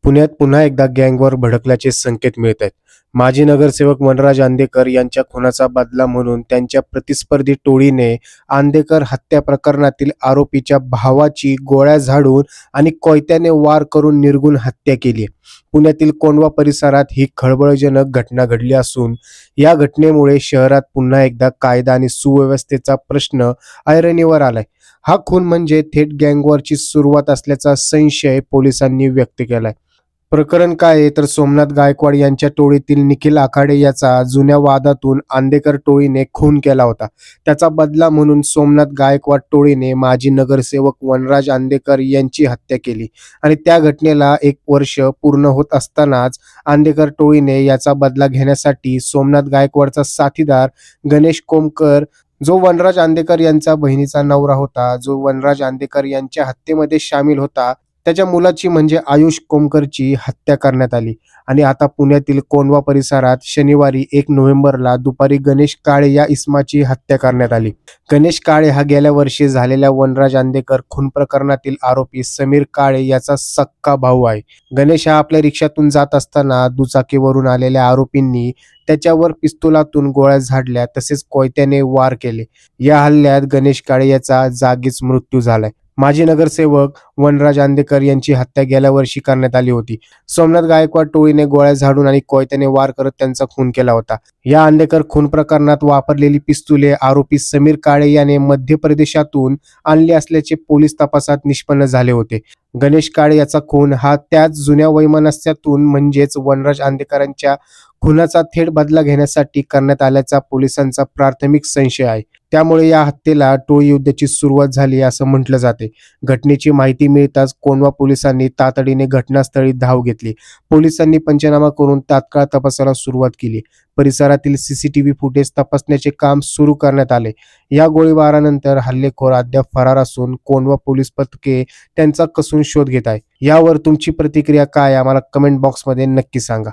पुण्यात पुन्हा एकदा गँगवॉर भडकल्याचे संकेत मिळत आहेत. माजी नगरसेवक वनराज आंदेकर यांच्या खुनाचा बदला म्हणून त्यांच्या प्रतिस्पर्धी टोळीने आंदेकर हत्या प्रकरणातील आरोपीच्या भावाची गोळ्या झाडून आणि कोयत्याने वार करून निर्घृण हत्या केली. पुण्यातील कोंढवा परिसरात ही खळबळजनक घटना घडली असून या घटनेमुळे शहरात पुन्हा एकदा कायदा आणि सुव्यवस्थेचा प्रश्न ऐरणीवर आलाय. हा खून म्हणजे थेट गँगवॉरची सुरुवात असल्याचा संशय पोलिसांनी व्यक्त केलाय. प्रकरण काय आहे तर सोमनाथ गायकवाड यांच्या टोळीतील निखिल आखाडे याचा जुन्या वादातून आंदेकर टोळीने खून केला होता. त्याचा बदला म्हणून सोमनाथ गायकवाड टोळीने माजी नगरसेवक वनराज आंदेकर यांची हत्या केली आणि त्या घटनेला 1 वर्ष पूर्ण होत असतानाच आंदेकर टोळीने याचा बदला घेण्यासाठी सोमनाथ गायकवाडचा साथीदार गणेश कोमकर, जो वनराज आंदेकर यांचा बहिणीचा नवरा होता, जो वनराज आंदेकर यांच्या हत्येमध्ये सामील होता, त्याच्या मुलाची म्हणजे आयुष कोमकरची हत्या करण्यात आली. आणि आता पुण्यातील कोंढवा परिसरात शनिवारी 1 नोव्हेंबरला दुपारी गणेश काळे या इसमाची हत्या करण्यात आली. गणेश काळे हा गेल्या वर्षी झालेल्या वनराज आंदेकर खून प्रकरणातील आरोपी समीर काळे याचा सक्का भाऊ आहे. गणेश हा आपल्या रिक्षातून जात असताना दुचाकीवरून आलेल्या आरोपींनी त्याच्यावर पिस्तुलातून गोळ्या झाडल्या तसेच कोयत्याने वार केले. या हल्ल्यात गणेश काळे याचा जागीच मृत्यू झालाय. माजी नगरसेवक वनराज आंदेकर यांची हत्या गेल्या वर्षी करण्यात आली होती. सोमनाथ गायकवाड टोळीने गोळ्या झाडून आणि कोयत्याने वार करत त्यांचा खून केला होता. या आंदेकर खून प्रकरणात वापरलेली पिस्तुले आरोपी समीर काळे याने मध्य प्रदेशातून आणली असल्याचे पोलीस तपासात निष्पन्न झाले होते. गणेश काळे याचा खून हा त्याच जुन्या वैमनस्यातून म्हणजेच वनराज आंदेकरांच्या खुनाचा थेट बदला घेण्यासाठी करण्यात आल्याचा पोलिसांचा प्राथमिक संशय आहे. त्यामुळे या हत्येला टोळी युद्धाची सुरुवात झाली असं म्हटलं जाते. घटनेची माहिती मिळताच कोंढवा पोलिसांनी तातडीने घटनास्थळी धाव घेतली. पोलिसांनी पंचनामा करून तात्काळ तपासाला सुरुवात केली. परिसरातील सीसीटीव्ही फुटेज तपासण्याचे काम सुरू करण्यात आले. या गोळीबारानंतर हल्लेखोर अद्याप फरार असून कोंढवा पोलीस पथके त्यांचा कसून शोध घेत आहे. यावर तुमची प्रतिक्रिया काय, आम्हाला कमेंट बॉक्समध्ये नक्की सांगा.